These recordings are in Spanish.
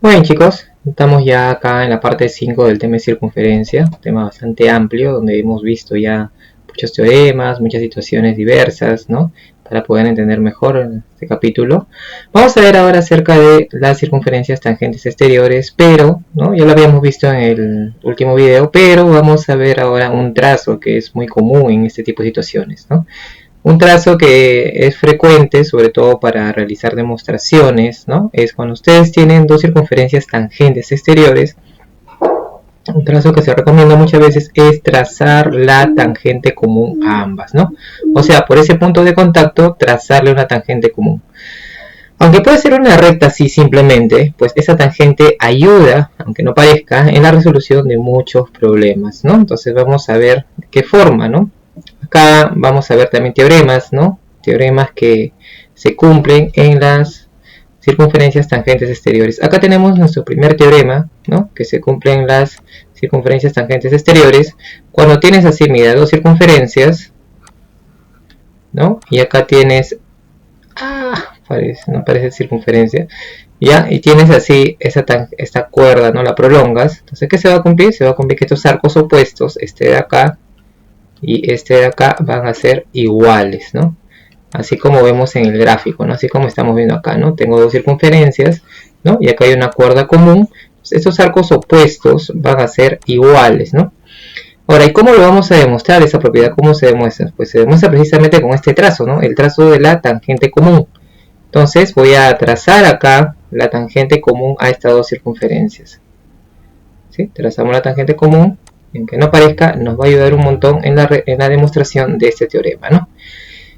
Muy bien, chicos, estamos ya acá en la parte 5 del tema de circunferencia, un tema bastante amplio donde hemos visto ya muchos teoremas, muchas situaciones diversas, ¿no? Para poder entender mejor este capítulo. Vamos a ver ahora acerca de las circunferencias tangentes exteriores, pero, ¿no? Ya lo habíamos visto en el último video, pero vamos a ver ahora un trazo que es muy común en este tipo de situaciones, ¿no? Un trazo que es frecuente, sobre todo para realizar demostraciones, ¿no? Es cuando ustedes tienen dos circunferencias tangentes exteriores. Un trazo que se recomienda muchas veces es trazar la tangente común a ambas, ¿no? O sea, por ese punto de contacto, trazarle una tangente común. Aunque puede ser una recta así simplemente, pues esa tangente ayuda, aunque no parezca, en la resolución de muchos problemas, ¿no? Entonces vamos a ver qué forma, ¿no? Acá vamos a ver también teoremas, ¿no? Teoremas que se cumplen en las circunferencias tangentes exteriores. Acá tenemos nuestro primer teorema, ¿no? Que se cumplen las circunferencias tangentes exteriores. Cuando tienes así, mira, dos circunferencias, ¿no? Y acá tienes, no parece circunferencia, ¿ya? Y tienes así esta cuerda, ¿no? La prolongas. Entonces, ¿qué se va a cumplir? Se va a cumplir que estos arcos opuestos, este de acá y este de acá, van a ser iguales, ¿no? Así como vemos en el gráfico, ¿no? Así como estamos viendo acá, ¿no? Tengo dos circunferencias, ¿no? Y acá hay una cuerda común. Estos arcos opuestos van a ser iguales, ¿no? Ahora, ¿y cómo lo vamos a demostrar esa propiedad? ¿Cómo se demuestra? Pues se demuestra precisamente con este trazo, ¿no? El trazo de la tangente común. Entonces voy a trazar acá la tangente común a estas dos circunferencias. ¿Sí? Trazamos la tangente común. Aunque no parezca, nos va a ayudar un montón en la demostración de este teorema, ¿no?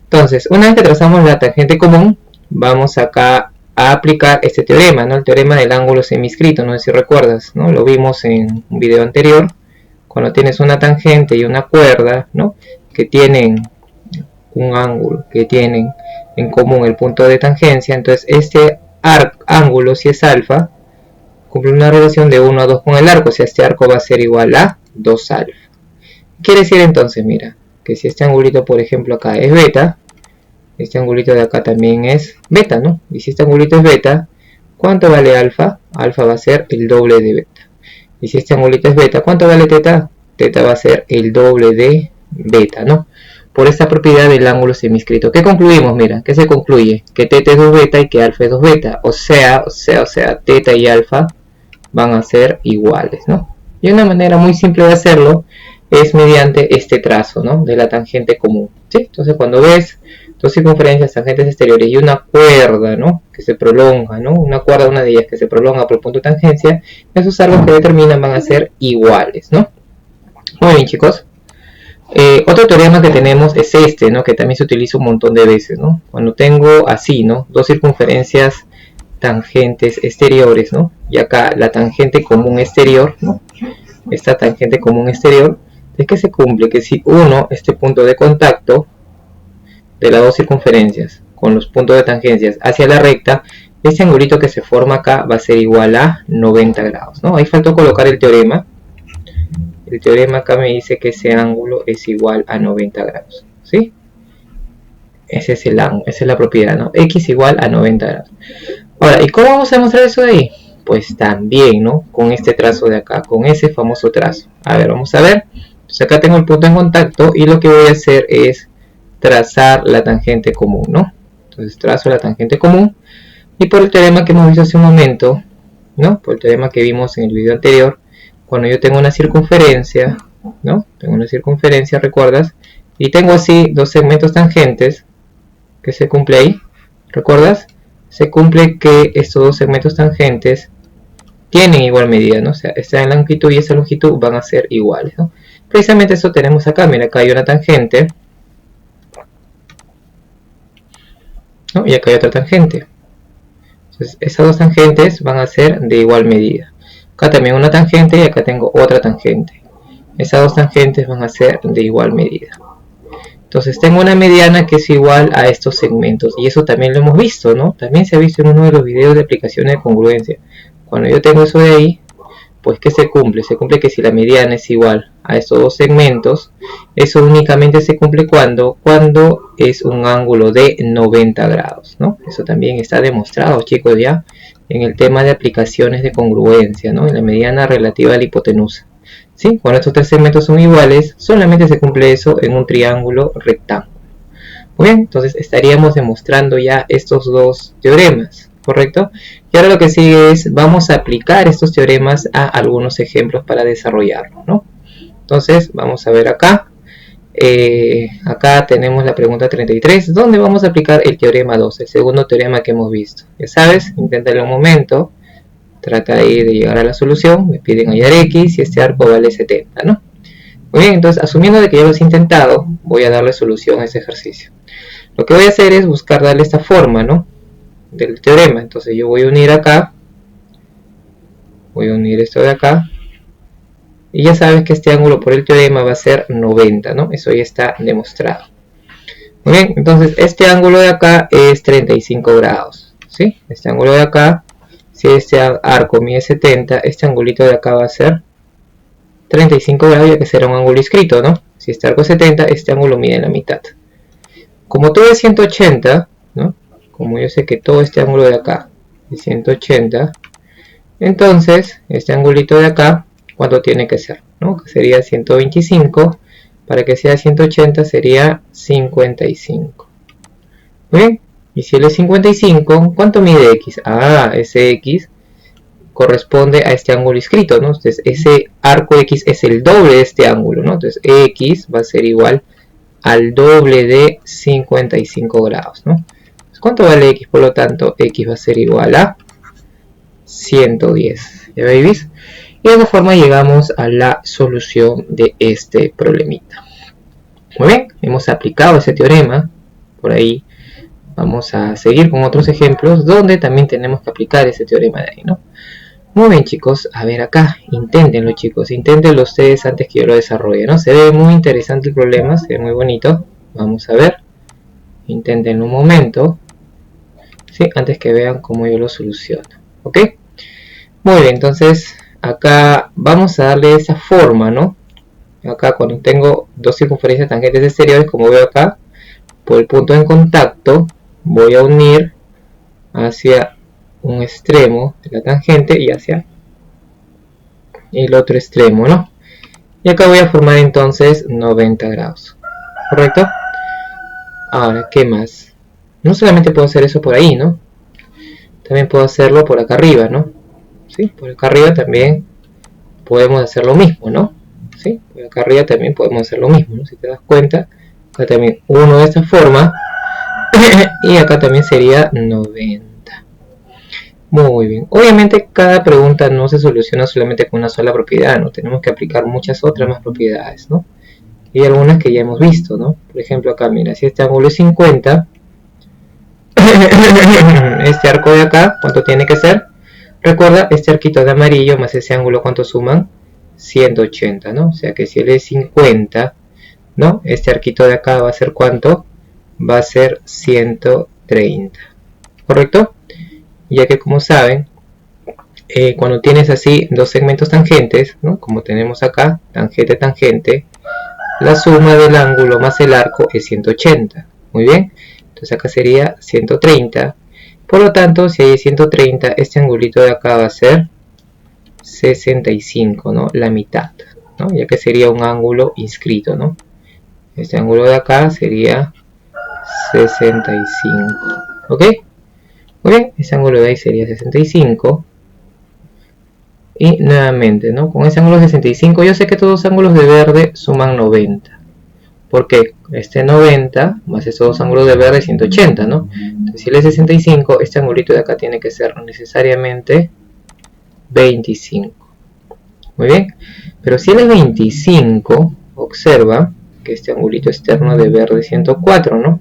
Entonces, una vez que trazamos la tangente común, vamos acá a aplicar este teorema, ¿no? El teorema del ángulo semiscrito, no sé si recuerdas, ¿no? Lo vimos en un video anterior, cuando tienes una tangente y una cuerda, ¿no? Que tienen un ángulo, que tienen en común el punto de tangencia, entonces este ángulo, si es alfa, cumple una relación de 1 a 2 con el arco, o sea, este arco va a ser igual a 2 alfa. Quiere decir entonces, mira, que si este angulito, por ejemplo, acá es beta, este angulito de acá también es beta, ¿no? Y si este angulito es beta, ¿cuánto vale alfa? Alfa va a ser el doble de beta. Y si este angulito es beta, ¿cuánto vale teta? Teta va a ser el doble de beta, ¿no? Por esta propiedad del ángulo semiscrito. ¿Qué concluimos? Mira, ¿qué se concluye? Que teta es 2 beta y que alfa es 2 beta. O sea, teta y alfa van a ser iguales, ¿no? Y una manera muy simple de hacerlo es mediante este trazo, ¿no? De la tangente común, ¿sí? Entonces cuando ves dos circunferencias tangentes exteriores y una cuerda, ¿no? Que se prolonga, ¿no? Una cuerda, una de ellas que se prolonga por el punto de tangencia, esos arcos que determinan van a ser iguales, ¿no? Muy bien, chicos. Otro teorema que tenemos es este, ¿no? Que también se utiliza un montón de veces, ¿no? Cuando tengo así, ¿no? Dos circunferencias tangentes exteriores, ¿no? Y acá la tangente común exterior, ¿no? Esta tangente común exterior, es que se cumple que si uno, este punto de contacto de las dos circunferencias con los puntos de tangencias hacia la recta, este angulito que se forma acá va a ser igual a 90 grados, ¿no? Ahí faltó colocar el teorema. El teorema acá me dice que ese ángulo es igual a 90 grados, ¿sí? Ese es el ángulo, esa es la propiedad, ¿no? X igual a 90 grados. Ahora, ¿y cómo vamos a demostrar eso de ahí? Pues también, ¿no? Con este trazo de acá, con ese famoso trazo. A ver, vamos a ver. Entonces acá tengo el punto en contacto y lo que voy a hacer es trazar la tangente común, ¿no? Entonces trazo la tangente común y por el teorema que hemos visto hace un momento, ¿no? Por el teorema que vimos en el video anterior, cuando yo tengo una circunferencia, ¿no? Tengo una circunferencia, ¿recuerdas? Y tengo así dos segmentos tangentes que se cumple ahí, ¿recuerdas? Se cumple que estos dos segmentos tangentes tienen igual medida, ¿no? O sea, esta longitud y esta longitud van a ser iguales, ¿no? Precisamente eso tenemos acá, mira, acá hay una tangente, ¿no? Y acá hay otra tangente. Entonces, esas dos tangentes van a ser de igual medida. Acá también una tangente y acá tengo otra tangente. Esas dos tangentes van a ser de igual medida. Entonces tengo una mediana que es igual a estos segmentos. Y eso también lo hemos visto, ¿no? También se ha visto en uno de los videos de aplicaciones de congruencia. Cuando yo tengo eso de ahí, pues ¿qué se cumple? Se cumple que si la mediana es igual a estos dos segmentos, eso únicamente se cumple cuando es un ángulo de 90 grados, ¿no? Eso también está demostrado, chicos, ya en el tema de aplicaciones de congruencia, ¿no? En la mediana relativa a la hipotenusa. ¿Sí? Cuando estos tres segmentos son iguales, solamente se cumple eso en un triángulo rectángulo. Muy bien, entonces estaríamos demostrando ya estos dos teoremas, ¿correcto? Y ahora lo que sigue es, vamos a aplicar estos teoremas a algunos ejemplos para desarrollarlo, ¿no? Entonces, vamos a ver acá. Acá tenemos la pregunta 33, donde vamos a aplicar el teorema 2, el segundo teorema que hemos visto. Ya sabes, inténtalo un momento, trata ahí de llegar a la solución, me piden hallar x y este arco vale 70, ¿no? Muy bien, entonces asumiendo de que ya lo he intentado, voy a darle solución a ese ejercicio. Lo que voy a hacer es buscar darle esta forma, ¿no? Del teorema. Entonces yo voy a unir acá, voy a unir esto de acá, y ya sabes que este ángulo por el teorema va a ser 90, ¿no? Eso ya está demostrado. Muy bien, entonces este ángulo de acá es 35 grados, ¿sí? Este ángulo de acá, si este arco mide 70, este angulito de acá va a ser 35 grados, ya que será un ángulo inscrito, ¿no? Si este arco es 70, este ángulo mide la mitad. Como todo es 180, ¿no? Como yo sé que todo este ángulo de acá es 180, entonces este angulito de acá, ¿cuánto tiene que ser? ¿No? Que sería 125, para que sea 180 sería 55. Muy bien, y si él es 55, ¿cuánto mide x? Ah, ese x corresponde a este ángulo inscrito, ¿no? Entonces ese arco x es el doble de este ángulo, ¿no? Entonces x va a ser igual al doble de 55 grados, ¿no? Entonces, ¿cuánto vale x? Por lo tanto, x va a ser igual a 110. ¿Ya veis? Y de esta forma llegamos a la solución de este problemita. Muy bien, hemos aplicado ese teorema. Por ahí vamos a seguir con otros ejemplos donde también tenemos que aplicar ese teorema de ahí, ¿no? Muy bien, chicos, a ver acá, inténtenlo, chicos, inténtenlo ustedes antes que yo lo desarrolle, ¿no? Se ve muy interesante el problema, se ve muy bonito. Vamos a ver, inténtenlo un momento, ¿sí? Antes que vean cómo yo lo soluciono, ¿ok? Muy bien, entonces acá vamos a darle esa forma, ¿no? Acá cuando tengo dos circunferencias tangentes exteriores, como veo acá, por el punto en contacto, voy a unir hacia un extremo de la tangente y hacia el otro extremo, ¿no? Y acá voy a formar entonces 90 grados, ¿correcto? Ahora, ¿qué más? No solamente puedo hacer eso por ahí, ¿no? También puedo hacerlo por acá arriba, ¿no? ¿Sí? Por acá arriba también podemos hacer lo mismo, ¿no? ¿Sí? Por acá arriba también podemos hacer lo mismo, ¿no? Si te das cuenta, acá también uno de esta forma y acá también sería 90. Muy bien. Obviamente cada pregunta no se soluciona solamente con una sola propiedad, ¿no? Tenemos que aplicar muchas otras más propiedades, ¿no? Y algunas que ya hemos visto, ¿no? Por ejemplo acá, mira, si este ángulo es 50, este arco de acá, ¿cuánto tiene que ser? Recuerda, este arquito de amarillo más ese ángulo, ¿cuánto suman? 180, ¿no? O sea que si él es 50, ¿no? Este arquito de acá va a ser ¿cuánto? Va a ser 130, ¿correcto? Ya que como saben, cuando tienes así dos segmentos tangentes, ¿no? Como tenemos acá, tangente, tangente, la suma del ángulo más el arco es 180, muy bien, entonces acá sería 130, por lo tanto si hay 130, este angulito de acá va a ser 65, ¿no? La mitad, ¿no? Ya que sería un ángulo inscrito, ¿no? Este ángulo de acá sería 65, ¿ok? Muy bien, ese ángulo de ahí sería 65. Y nuevamente, ¿no? Con ese ángulo 65, yo sé que todos los ángulos de verde suman 90. Porque este 90 más estos dos ángulos de verde es 180, ¿no? Entonces, si él es 65, este angulito de acá tiene que ser necesariamente 25. Muy bien. Pero si él es 25, observa que este angulito externo de verde es 104, ¿no?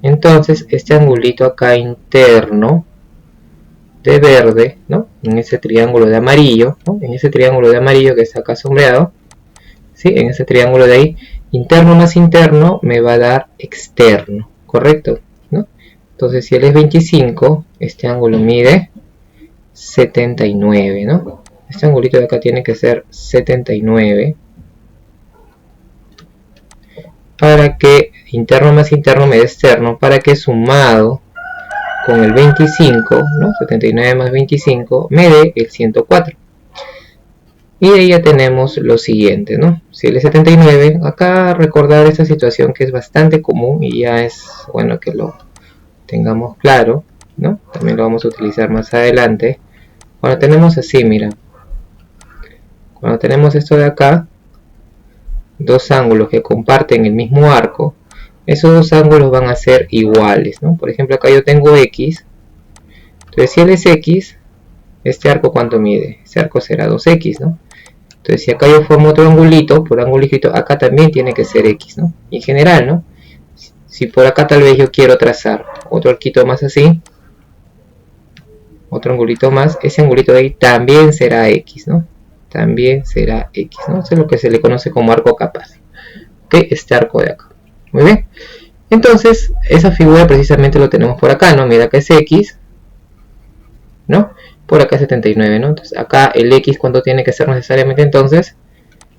Entonces, este angulito acá interno de verde, ¿no? En ese triángulo de amarillo, ¿no? En ese triángulo de amarillo que está acá sombreado, ¿sí? En ese triángulo de ahí, interno más interno me va a dar externo, ¿correcto? ¿No? Entonces, si él es 25, este ángulo mide 79, ¿no? Este angulito de acá tiene que ser 79. Para que interno más interno me dé externo, para que sumado con el 25, ¿no? 79 más 25 me dé el 104. Y de ahí ya tenemos lo siguiente, ¿no? Si él es 79, acá recordar esta situación que es bastante común y ya es bueno que lo tengamos claro, ¿no? También lo vamos a utilizar más adelante. Cuando tenemos así, mira, cuando tenemos esto de acá, dos ángulos que comparten el mismo arco, esos dos ángulos van a ser iguales, ¿no? Por ejemplo, acá yo tengo X, entonces si él es X, este arco ¿cuánto mide? Este arco será 2X, ¿no? Entonces si acá yo formo otro angulito, por angulito, acá también tiene que ser X, ¿no? Y en general, ¿no? Si por acá tal vez yo quiero trazar otro arquito más así, otro angulito más, ese angulito de ahí también será X, ¿no? También será X, ¿no? Eso es lo que se le conoce como arco capaz. ¿Ok? Este arco de acá. Muy bien. Entonces, esa figura precisamente lo tenemos por acá, ¿no? Mira, acá es X, ¿no? Por acá es 79, ¿no? Entonces, acá el X, ¿cuánto tiene que ser necesariamente entonces?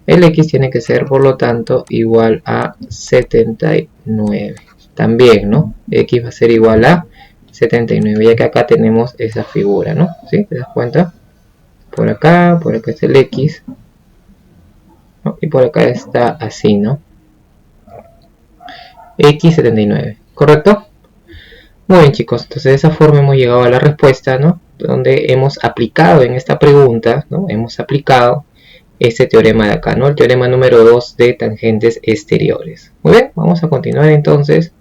El X tiene que ser, por lo tanto, igual a 79. También, ¿no? X va a ser igual a 79, ya que acá tenemos esa figura, ¿no? ¿Sí? ¿Te das cuenta? Por acá es el X, ¿no? Y por acá está así, ¿no? X79, ¿correcto? Muy bien, chicos, entonces de esa forma hemos llegado a la respuesta, ¿no? Donde hemos aplicado en esta pregunta, ¿no? Hemos aplicado este teorema de acá, ¿no? El teorema número 2 de tangentes exteriores. Muy bien, vamos a continuar entonces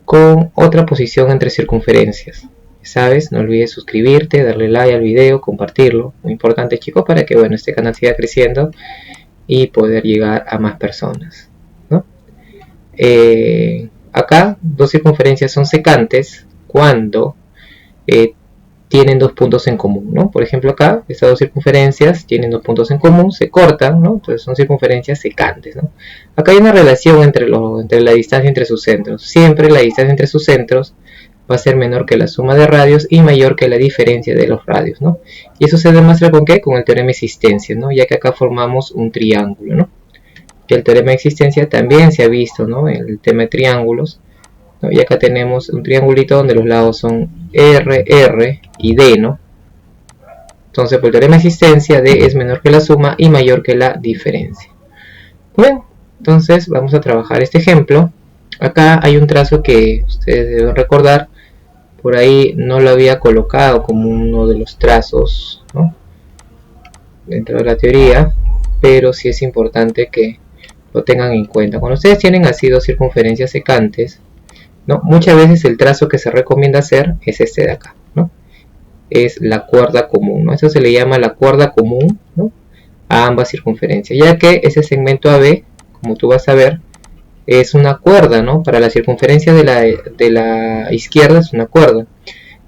con otra posición entre circunferencias. ¿Sabes? No olvides suscribirte, darle like al video, compartirlo. Muy importante, chicos, para que, bueno, este canal siga creciendo y poder llegar a más personas, ¿no? Acá, dos circunferencias son secantes cuando tienen dos puntos en común, ¿no? Por ejemplo, acá, estas dos circunferencias tienen dos puntos en común, se cortan, ¿no? Entonces son circunferencias secantes, ¿no? Acá hay una relación entre la distancia entre sus centros. Siempre la distancia entre sus centros va a ser menor que la suma de radios y mayor que la diferencia de los radios, ¿no? Y eso se demuestra ¿con qué? Con el teorema de existencia, ¿no? Ya que acá formamos un triángulo, ¿no? Que el teorema de existencia también se ha visto, ¿no? En el tema de triángulos, ¿no? Y acá tenemos un triangulito donde los lados son R, R y D, ¿no? Entonces, por el teorema de existencia, D es menor que la suma y mayor que la diferencia. Bueno, entonces vamos a trabajar este ejemplo. Acá hay un trazo que ustedes deben recordar. Por ahí no lo había colocado como uno de los trazos, ¿no? Dentro de la teoría, pero sí es importante que lo tengan en cuenta. Cuando ustedes tienen así dos circunferencias secantes, ¿no? Muchas veces el trazo que se recomienda hacer es este de acá, ¿no? Es la cuerda común, ¿no? Eso se le llama la cuerda común, ¿no? A ambas circunferencias, ya que ese segmento AB, como tú vas a ver, es una cuerda, ¿no? Para la circunferencia de la izquierda es una cuerda,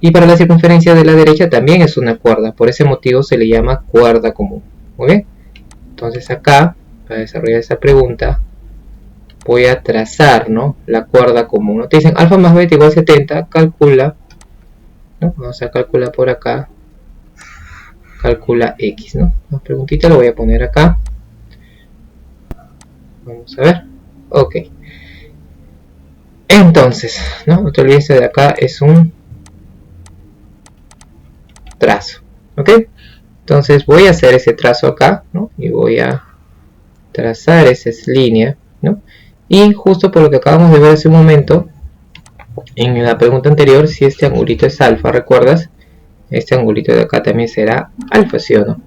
y para la circunferencia de la derecha también es una cuerda. Por ese motivo se le llama cuerda común. Muy bien, entonces acá, para desarrollar esta pregunta, voy a trazar, ¿no? La cuerda común, ¿no? Te dicen alfa más beta igual 70, calcula, ¿no? Vamos a calcular por acá, calcula X, ¿no? La preguntita lo voy a poner acá. Vamos a ver, ok. Entonces, ¿no? No te olvides de acá, es un trazo, ¿ok? Entonces voy a hacer ese trazo acá, ¿no? Y voy a trazar esa línea, ¿no? Y justo por lo que acabamos de ver hace un momento, en la pregunta anterior, si este angulito es alfa, ¿recuerdas? Este angulito de acá también será alfa, ¿sí o no?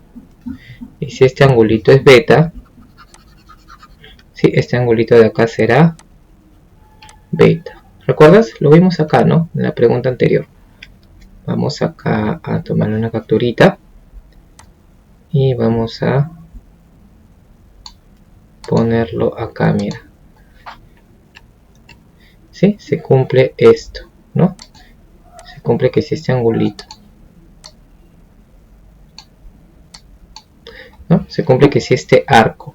Y si este angulito es beta, sí, este angulito de acá será beta. ¿Recuerdas? Lo vimos acá, ¿no? En la pregunta anterior. Vamos acá a tomar una capturita. Y vamos a ponerlo acá, mira. ¿Sí? Se cumple esto, ¿no? Se cumple que es este angulito, ¿no? Se cumple que si este arco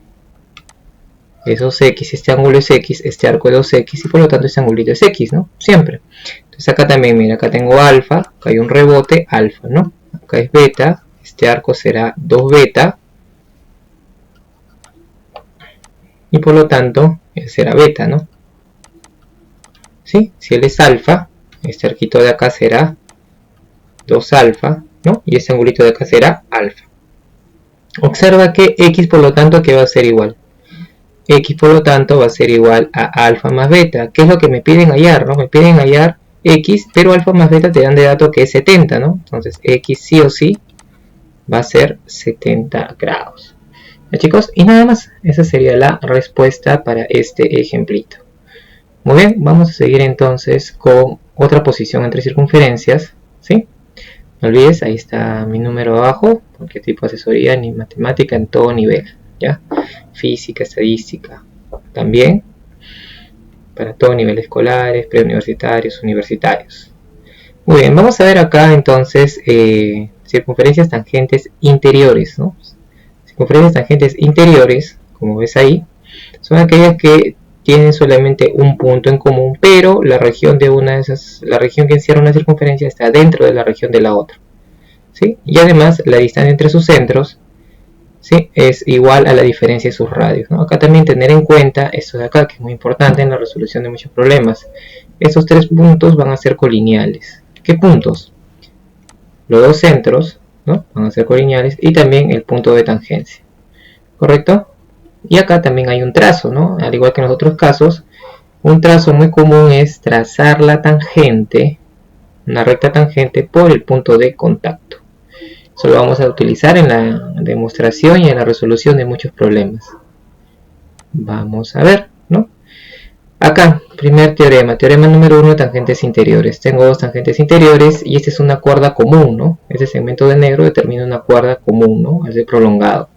es 2x, este ángulo es x, este arco es 2x y por lo tanto este angulito es x, ¿no? Siempre. Entonces acá también, mira, acá tengo alfa, acá hay un rebote alfa, ¿no? Acá es beta, este arco será 2 beta y por lo tanto será beta, ¿no? ¿Sí? Si él es alfa, este arquito de acá será 2 alfa, ¿no? Y este angulito de acá será alfa. Observa que x por lo tanto que va a ser igual. X por lo tanto va a ser igual a alfa más beta. ¿Qué es lo que me piden hallar? ¿No? Me piden hallar x, pero alfa más beta te dan de dato que es 70, ¿no? Entonces x sí o sí va a ser 70 grados. ¿Ya, chicos? Y nada más. Esa sería la respuesta para este ejemplito. Muy bien, vamos a seguir entonces con otra posición entre circunferencias, ¿sí? No olvides, ahí está mi número abajo, cualquier tipo de asesoría ni matemática en todo nivel, ¿ya? Física, estadística, también para todo nivel, escolares, preuniversitarios, universitarios. Muy bien, vamos a ver acá entonces circunferencias tangentes interiores, ¿no? Circunferencias tangentes interiores, como ves ahí, son aquellas que tienen solamente un punto en común, pero la región de una de esas, la región que encierra una circunferencia está dentro de la región de la otra, ¿sí? Y además la distancia entre sus centros, ¿sí?, es igual a la diferencia de sus radios, ¿no? Acá también tener en cuenta esto de acá, que es muy importante en la resolución de muchos problemas. Estos 3 puntos van a ser colineales. ¿Qué puntos? Los 2 centros, ¿no?, van a ser colineales, y también el punto de tangencia, ¿correcto? Y acá también hay un trazo, ¿no? Al igual que en los otros casos, un trazo muy común es trazar la tangente, una recta tangente, por el punto de contacto. Eso lo vamos a utilizar en la demostración y en la resolución de muchos problemas. Vamos a ver, ¿no? Acá, primer teorema, teorema número 1, tangentes interiores. Tengo 2 tangentes interiores y esta es una cuerda común, ¿no? Este segmento de negro determina una cuerda común, ¿no? Es de prolongado.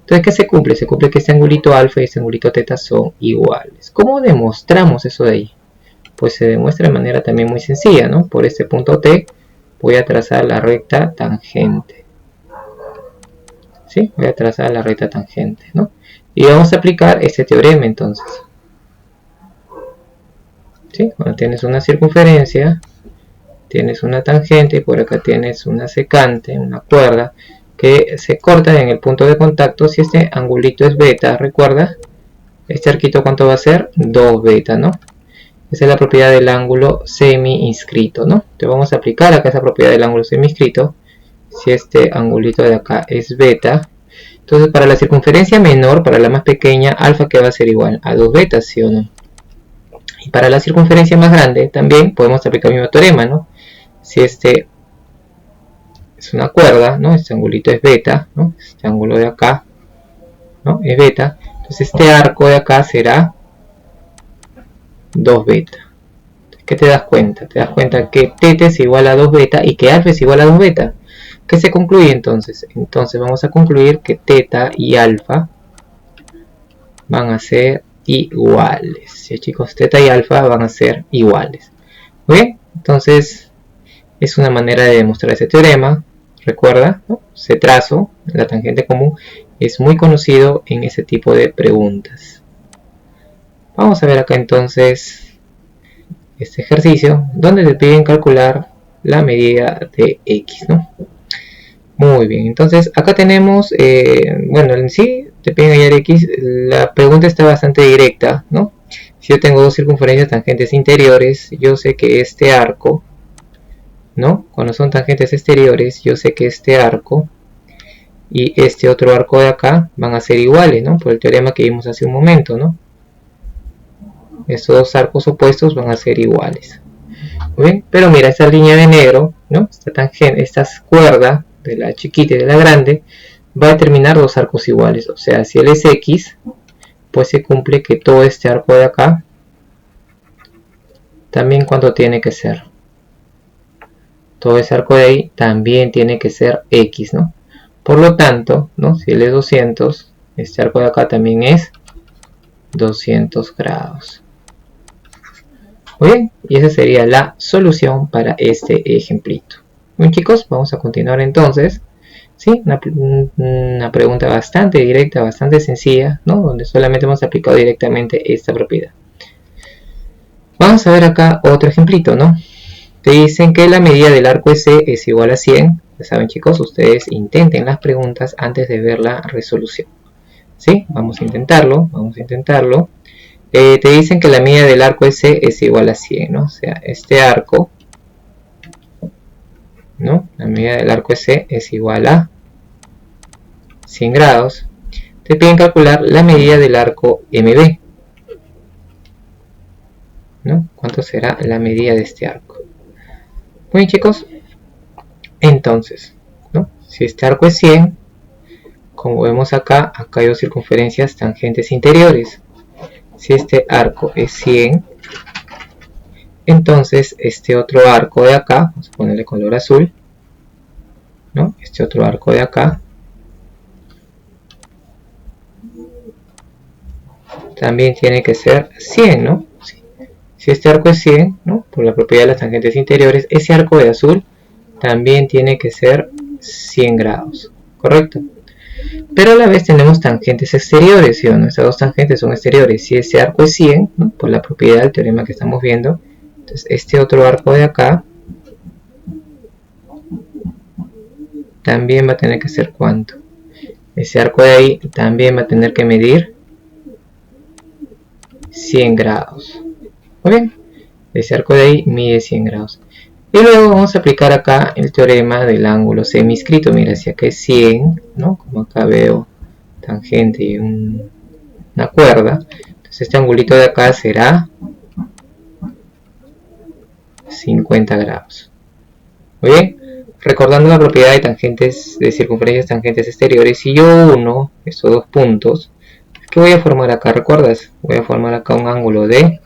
Entonces, ¿qué se cumple? Se cumple que este angulito alfa y este angulito teta son iguales. ¿Cómo demostramos eso de ahí? Pues se demuestra de manera también muy sencilla, ¿no? Por este punto T voy a trazar la recta tangente. ¿Sí? Voy a trazar la recta tangente, ¿no? Y vamos a aplicar este teorema entonces. ¿Sí? Cuando tienes una circunferencia, tienes una tangente y por acá tienes una secante, una cuerda, que se corta en el punto de contacto. Si este angulito es beta, recuerda, este arquito ¿cuánto va a ser? 2 beta, ¿no? Esa es la propiedad del ángulo semi-inscrito, ¿no? Te vamos a aplicar acá esa propiedad del ángulo semi-inscrito. Si este angulito de acá es beta, entonces para la circunferencia menor, para la más pequeña, alfa que va a ser igual a 2 betas, ¿sí o no? Y para la circunferencia más grande también podemos aplicar el mismo teorema, ¿no? Si este es una cuerda, ¿no? Este angulito es beta, ¿no? Este ángulo de acá, ¿no?, es beta. Entonces este arco de acá será 2 beta. ¿Qué te das cuenta? Te das cuenta que teta es igual a 2 beta y que alfa es igual a 2 beta. ¿Qué se concluye entonces? Entonces vamos a concluir que teta y alfa van a ser iguales. ¿Sí, chicos? Teta y alfa van a ser iguales. Muy bien, entonces es una manera de demostrar ese teorema. Recuerda, ¿no? Ese trazo, la tangente común, es muy conocido en ese tipo de preguntas. Vamos a ver acá entonces este ejercicio donde te piden calcular la medida de x, ¿no? Muy bien, entonces acá tenemos, bueno, en sí te piden hallar x. La pregunta está bastante directa, ¿no? Si yo tengo 2 circunferencias tangentes interiores, yo sé que este arco, ¿no?, cuando son tangentes exteriores, yo sé que este arco y este otro arco de acá van a ser iguales, ¿no?, por el teorema que vimos hace un momento, ¿no? Estos 2 arcos opuestos van a ser iguales. Muy bien, pero mira, esta línea de negro, ¿no?, esta cuerda de la chiquita y de la grande va a determinar 2 arcos iguales. O sea, si él es x, pues se cumple que todo este arco de acá también, ¿cuánto tiene que ser? Todo ese arco de ahí también tiene que ser x, ¿no? Por lo tanto, ¿no?, si él es 200, este arco de acá también es 200 grados. Muy bien, y esa sería la solución para este ejemplito. Bien, chicos, vamos a continuar entonces. Sí, una pregunta bastante directa, bastante sencilla, ¿no?, donde solamente hemos aplicado directamente esta propiedad. Vamos a ver acá otro ejemplito, ¿no? Te dicen que la medida del arco EC es igual a 100. Ya saben, chicos, ustedes intenten las preguntas antes de ver la resolución. ¿Sí? Vamos a intentarlo, vamos a intentarlo. Te dicen que la medida del arco EC es igual a 100, ¿no? O sea, este arco, ¿no? La medida del arco EC es igual a 100 grados. Te piden calcular la medida del arco MB, ¿no? ¿Cuánto será la medida de este arco? Muy bien, chicos. Entonces, ¿no? Si este arco es 100, como vemos acá, hay dos circunferencias tangentes interiores. Si este arco es 100, entonces este otro arco de acá, vamos a ponerle color azul, ¿no? Este otro arco de acá también tiene que ser 100, ¿no? Si este arco es 100, ¿no? Por la propiedad de las tangentes interiores, ese arco de azul también tiene que ser 100 grados, ¿correcto? Pero a la vez tenemos tangentes exteriores, ¿sí o no? Estas dos tangentes son exteriores. Si ese arco es 100, ¿no? Por la propiedad del teorema que estamos viendo, entonces este otro arco de acá también va a tener que ser ¿cuánto? Ese arco de ahí también va a tener que medir 100 grados. Muy bien, ese arco de ahí mide 100 grados. Y luego vamos a aplicar acá el teorema del ángulo semiscrito. Mira, si acá es 100, ¿no? Como acá veo tangente y una cuerda, entonces este angulito de acá será 50 grados. Muy bien, recordando la propiedad de tangentes, de circunferencias tangentes exteriores, si yo uno estos dos puntos, ¿qué voy a formar acá? ¿Recuerdas? Voy a formar acá un ángulo de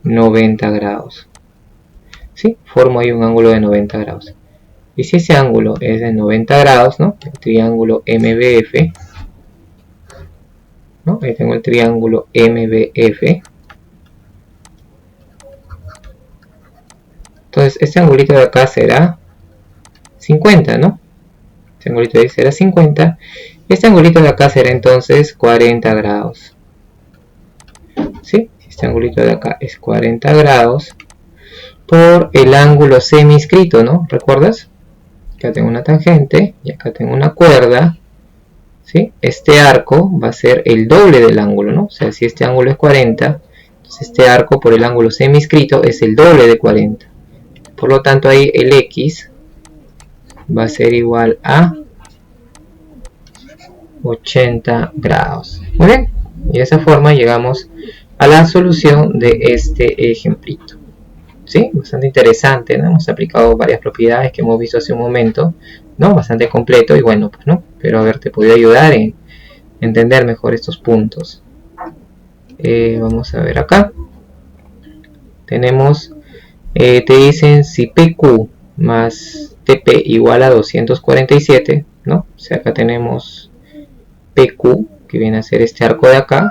90 grados. ¿Sí? Formo ahí un ángulo de 90 grados. Y si ese ángulo es de 90 grados, ¿no? El triángulo MBF, ¿no? Ahí tengo el triángulo MBF. Entonces este angulito de acá será 50, ¿no? Este angulito de ahí será 50. Este angulito de acá será entonces 40 grados. ¿Sí? Este angulito de acá es 40 grados por el ángulo semiscrito, ¿no? ¿Recuerdas? Acá tengo una tangente y acá tengo una cuerda. ¿Sí? Este arco va a ser el doble del ángulo, ¿no? O sea, si este ángulo es 40, entonces este arco por el ángulo semiscrito es el doble de 40. Por lo tanto, ahí el X va a ser igual a 80 grados. Muy bien, y de esa forma llegamos a la solución de este ejemplito. ¿Sí? Bastante interesante, ¿no? Hemos aplicado varias propiedades que hemos visto hace un momento, ¿no? Bastante completo y bueno, pues no, pero haberte podido ayudar en entender mejor estos puntos. Vamos a ver acá. Tenemos, te dicen si PQ más TP igual a 247, ¿no? O sea, acá tenemos PQ, que viene a ser este arco de acá.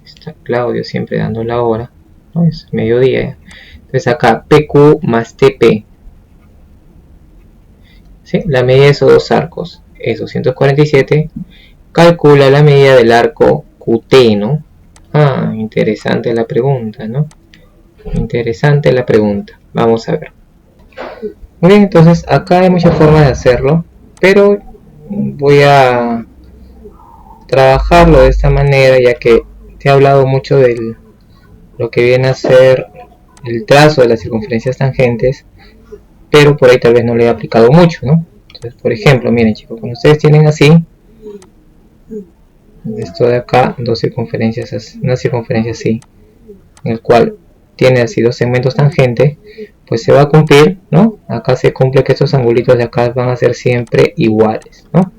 Está Claudio siempre dando la hora, ¿no? Es mediodía. Entonces acá PQ más TP. ¿Sí? La medida de esos dos arcos es 247. Calcula la medida del arco QT, ¿no? Ah, interesante la pregunta, ¿no? Interesante la pregunta. Vamos a ver. Muy bien, entonces acá hay muchas formas de hacerlo, pero voy a trabajarlo de esta manera, ya que te he hablado mucho de lo que viene a ser el trazo de las circunferencias tangentes, pero por ahí tal vez no le he aplicado mucho, ¿no? Entonces, por ejemplo, miren chicos, cuando ustedes tienen así, esto de acá, dos circunferencias, una circunferencia así, en el cual tiene así dos segmentos tangentes, pues se va a cumplir, ¿no? Acá se cumple que estos angulitos de acá van a ser siempre iguales, ¿no?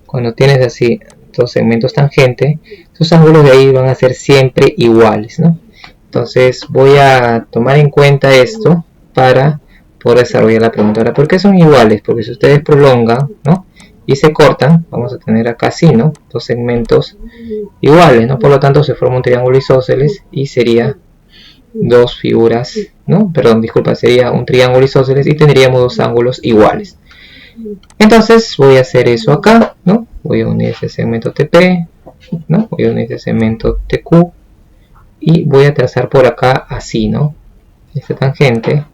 Cuando tienes así dos segmentos tangentes, estos ángulos de ahí van a ser siempre iguales, ¿no? Entonces voy a tomar en cuenta esto para poder desarrollar la pregunta. Ahora, ¿por qué son iguales? Porque si ustedes prolongan, ¿no? Y se cortan, vamos a tener acá así, ¿no? Dos segmentos iguales, ¿no? Por lo tanto se forma un triángulo isósceles y sería dos figuras, ¿no? Perdón, disculpa, sería un triángulo isósceles y tendríamos dos ángulos iguales. Entonces voy a hacer eso acá, ¿no? Voy a unir este segmento TP, ¿no? Voy a unir este segmento TQ y voy a trazar por acá así, ¿no? Esta tangente,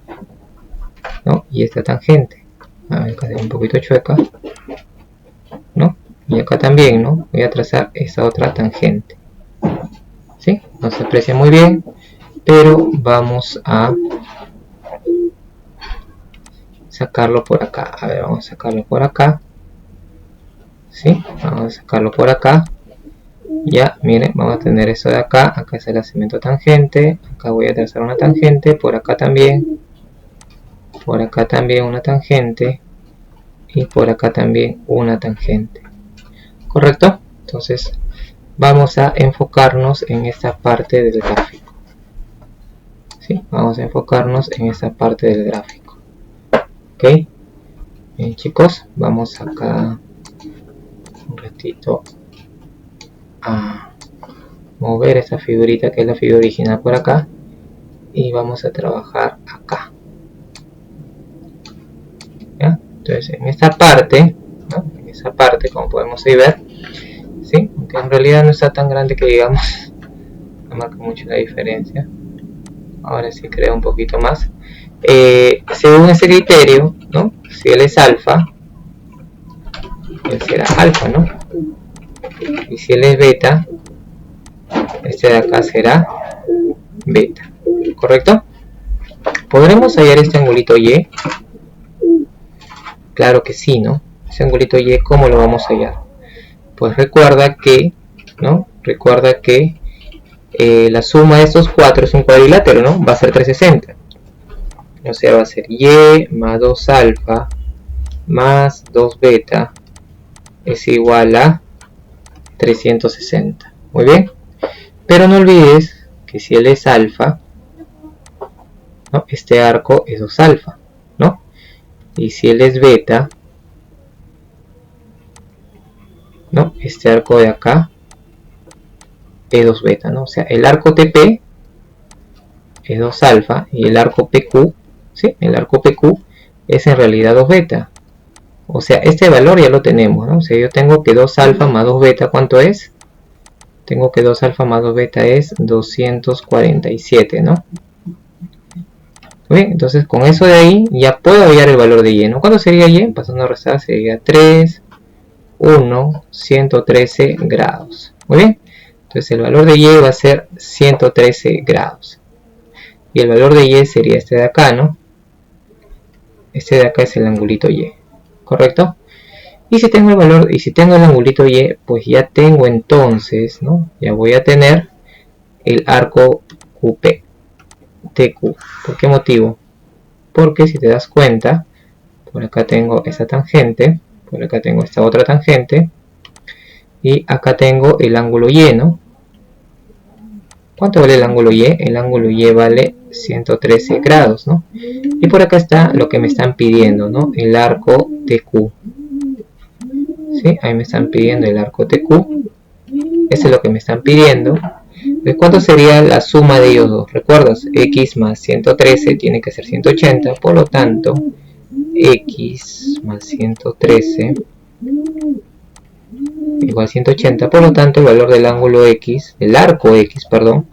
¿no? Y esta tangente. A ver, acá es un poquito chueca, ¿no? Y acá también, ¿no? Voy a trazar esa otra tangente. ¿Sí? No se aprecia muy bien, pero vamos a sacarlo por acá. A ver, vamos a sacarlo por acá. ¿Sí? Vamos a sacarlo por acá. Ya, miren, vamos a tener eso de acá. Acá es el hacimiento tangente. Acá voy a trazar una tangente. Por acá también. Por acá también una tangente. Y por acá también una tangente. ¿Correcto? Entonces, vamos a enfocarnos en esta parte del gráfico. ¿Sí? Vamos a enfocarnos en esta parte del gráfico. ¿Ok? Bien, chicos, vamos acá un ratito a mover esta figurita que es la figura original por acá y vamos a trabajar acá. ¿Ya? Entonces en esta parte, ¿no? En esa parte, como podemos ahí ver, ¿sí? Aunque en realidad no está tan grande que digamos, no marca mucho la diferencia. Ahora sí crea un poquito más. Según ese criterio, ¿no? Si él es alfa, él será alfa, ¿no? Y si él es beta, este de acá será beta. ¿Correcto? ¿Podremos hallar este angulito Y? Claro que sí, ¿no? Ese angulito Y, ¿cómo lo vamos a hallar? Pues recuerda que, ¿no? Recuerda que la suma de estos cuatro es un cuadrilátero, ¿no? Va a ser 360. O sea, va a ser Y más 2 alfa más 2 beta es igual a 360. Muy bien. Pero no olvides que si él es alfa, ¿no? Este arco es 2 alfa, ¿no? Y si él es beta, ¿no? Este arco de acá es 2 beta, ¿no? O sea, el arco TP es 2 alfa y el arco PQ, ¿sí? El arco PQ es en realidad 2 beta. O sea, este valor ya lo tenemos, ¿no? O sea, yo tengo que 2 alfa más 2 beta, ¿cuánto es? Tengo que 2 alfa más 2 beta es 247, ¿no? Muy bien, entonces con eso de ahí ya puedo hallar el valor de Y, ¿no? ¿Cuánto sería Y? Pasando a restar sería 3, 1, 113 grados. Muy bien, entonces el valor de Y va a ser 113 grados. Y el valor de Y sería este de acá, ¿no? Este de acá es el angulito Y, ¿correcto? Y si tengo el valor, y si tengo el angulito Y, pues ya tengo entonces, ¿no? Ya voy a tener el arco QP, TQ. ¿Por qué motivo? Porque si te das cuenta, por acá tengo esta tangente, por acá tengo esta otra tangente, y acá tengo el ángulo Y, ¿no? ¿Cuánto vale el ángulo Y? El ángulo Y vale 113 grados, ¿no? Y por acá está lo que me están pidiendo, ¿no? El arco TQ. ¿Sí? Ahí me están pidiendo el arco TQ. Eso es lo que me están pidiendo. ¿De cuánto sería la suma de ellos dos? ¿Recuerdas? X más 113 tiene que ser 180. Por lo tanto, X más 113 igual 180. Por lo tanto, el valor del ángulo X, del arco X, perdón,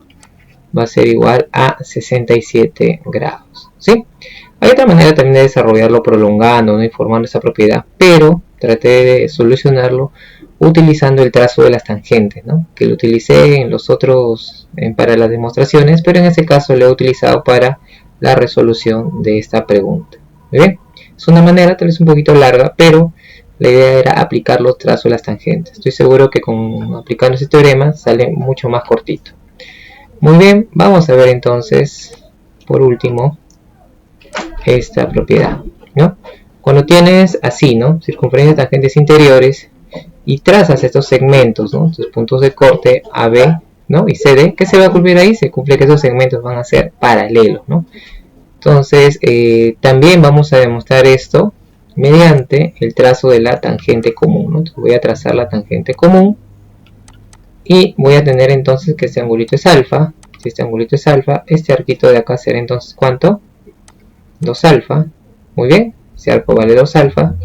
va a ser igual a 67 grados. ¿Sí? Hay otra manera también de desarrollarlo prolongando, ¿no? Informando esa propiedad, pero traté de solucionarlo utilizando el trazo de las tangentes, ¿no? Que lo utilicé en los otros para las demostraciones, pero en este caso lo he utilizado para la resolución de esta pregunta. Muy bien, es una manera tal vez un poquito larga, pero la idea era aplicar los trazos de las tangentes. Estoy seguro que aplicando este teorema sale mucho más cortito. Muy bien, vamos a ver entonces por último esta propiedad, ¿no? Cuando tienes así, ¿no? Circunferencias de tangentes interiores y trazas estos segmentos, ¿no? Tus puntos de corte AB, ¿no? Y CD, ¿qué se va a cumplir ahí? Se cumple que esos segmentos van a ser paralelos, ¿no? Entonces, también vamos a demostrar esto mediante el trazo de la tangente común, ¿no? Entonces voy a trazar la tangente común y voy a tener entonces que este angulito es alfa. Si este angulito es alfa, este arquito de acá será entonces ¿cuánto? 2 alfa. Muy bien, ese arco vale 2 alfa.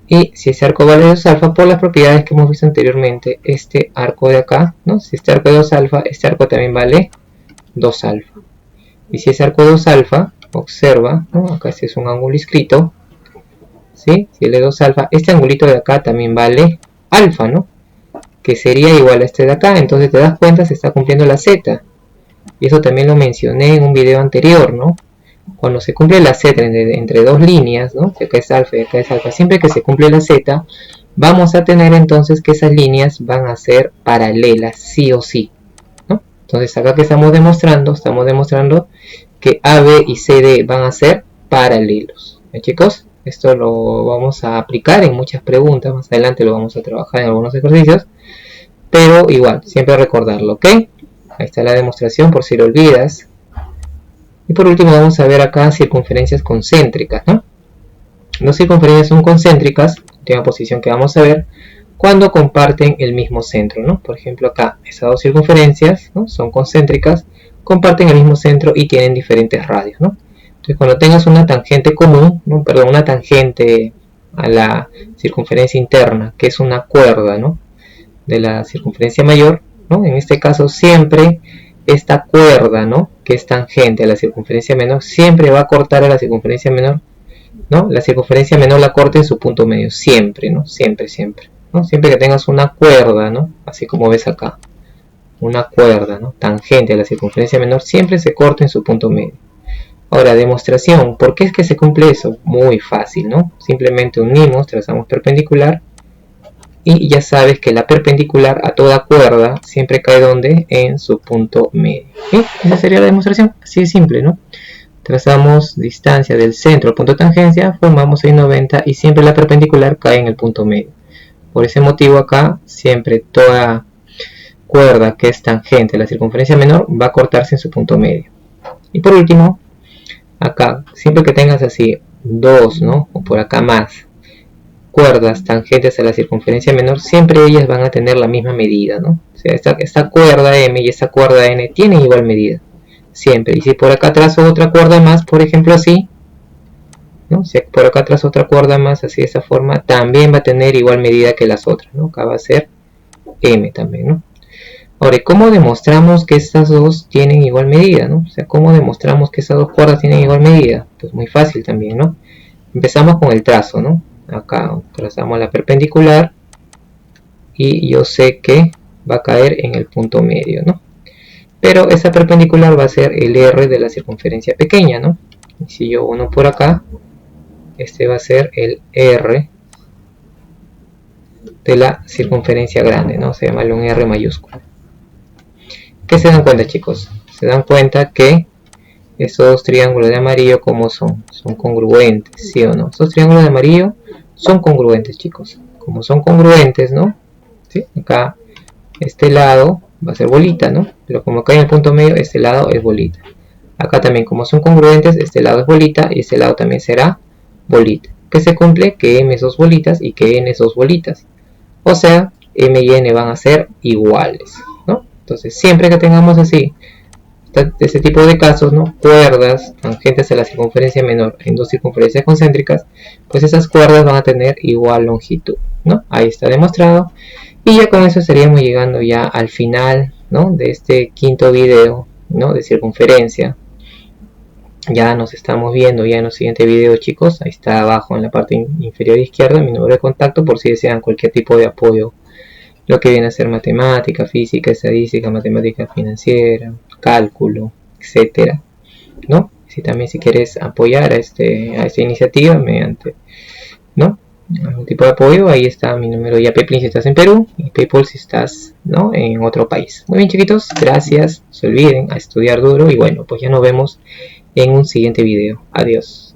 Y si ese arco vale 2 alfa, por las propiedades que hemos visto anteriormente, este arco de acá, ¿no? Si este arco es 2 alfa, este arco también vale 2 alfa. Y si ese arco es 2 alfa, observa, ¿no? Acá este es un ángulo inscrito, ¿sí? Si él es 2 alfa, este angulito de acá también vale alfa, ¿no? Que sería igual a este de acá. Entonces te das cuenta, se está cumpliendo la z. Y eso también lo mencioné en un video anterior, ¿no? cuando se cumple la z entre dos líneas, ¿no? Acá es alfa y acá es alfa, siempre que se cumple la z, vamos a tener entonces que esas líneas van a ser paralelas, sí o sí, ¿no? Entonces acá que estamos demostrando que AB y CD van a ser paralelos. Chicos, esto lo vamos a aplicar en muchas preguntas, más adelante lo vamos a trabajar en algunos ejercicios, pero igual, siempre recordarlo, ¿ok? Ahí está la demostración por si lo olvidas. Y por último vamos a ver acá circunferencias concéntricas, ¿no? Las circunferencias son concéntricas, última posición que vamos a ver, cuando comparten el mismo centro, ¿no? Por ejemplo acá, esas dos circunferencias, ¿no? Son concéntricas, comparten el mismo centro y tienen diferentes radios, ¿no? Entonces cuando tengas una tangente común, ¿no? Perdón, una tangente a la circunferencia interna, que es una cuerda, ¿no? De la circunferencia mayor, ¿no? En este caso siempre esta cuerda, ¿no? Que es tangente a la circunferencia menor, siempre va a cortar a la circunferencia menor, ¿no? La circunferencia menor la corta en su punto medio, siempre, ¿no? Siempre, ¿no? Siempre que tengas una cuerda, ¿no? Así como ves acá, una cuerda, ¿no? Tangente a la circunferencia menor, siempre se corta en su punto medio. Ahora, demostración, ¿por qué es que se cumple eso? Muy fácil, ¿no? Simplemente unimos, trazamos perpendicular, y ya sabes que la perpendicular a toda cuerda siempre cae donde en su punto medio. ¿Sí? Esa sería la demostración, así de simple, ¿no? Trazamos distancia del centro al punto de tangencia, formamos ahí 90 y siempre la perpendicular cae en el punto medio. Por ese motivo acá siempre toda cuerda que es tangente a la circunferencia menor va a cortarse en su punto medio. Y por último, acá, siempre que tengas así dos, ¿no? O por acá más cuerdas tangentes a la circunferencia menor, siempre ellas van a tener la misma medida, ¿no? O sea, esta cuerda M y esta cuerda N tienen igual medida, siempre. Y si por acá trazo otra cuerda más, por ejemplo así, ¿no? Si por acá trazo otra cuerda más, así de esta forma, también va a tener igual medida que las otras, ¿no? Acá va a ser M también, ¿no? Ahora, ¿cómo demostramos que estas dos tienen igual medida, ¿no? O sea, ¿cómo demostramos que estas dos cuerdas tienen igual medida? Pues muy fácil también, ¿no? Empezamos con el trazo, ¿no? Acá trazamos la perpendicular y yo sé que va a caer en el punto medio, ¿no? Pero esa perpendicular va a ser el R de la circunferencia pequeña, ¿no? Y si yo uno por acá, este va a ser el R de la circunferencia grande, ¿no? Se llama un R mayúsculo. ¿Qué se dan cuenta, chicos? Se dan cuenta que estos dos triángulos de amarillo, ¿cómo son? Son congruentes, ¿sí o no? Estos triángulos de amarillo son congruentes, chicos. Como son congruentes, ¿no? ¿Sí? Acá, este lado va a ser bolita, ¿no? Pero como acá en el punto medio, este lado es bolita. Acá también, como son congruentes, este lado es bolita y este lado también será bolita. ¿Qué se cumple? Que M es dos bolitas y que N es dos bolitas. O sea, M y N van a ser iguales, ¿no? Entonces, siempre que tengamos así, este tipo de casos, ¿no? Cuerdas tangentes a la circunferencia menor en dos circunferencias concéntricas, pues esas cuerdas van a tener igual longitud, ¿no? Ahí está demostrado. Y ya con eso estaríamos llegando ya al final, ¿no? De este quinto video, ¿no? De circunferencia. Ya nos estamos viendo ya en el siguiente video, chicos. Ahí está abajo en la parte inferior izquierda mi número de contacto por si desean cualquier tipo de apoyo. Lo que viene a ser matemática, física, estadística, matemática financiera, cálculo, etcétera, ¿no? También si quieres apoyar a esta iniciativa mediante, ¿no? Algún tipo de apoyo, ahí está mi número ya PayPal si estás en Perú y PayPal si estás, ¿no? En otro país. Muy bien, chiquitos, gracias, no se olviden a estudiar duro y bueno, pues ya nos vemos en un siguiente video. Adiós.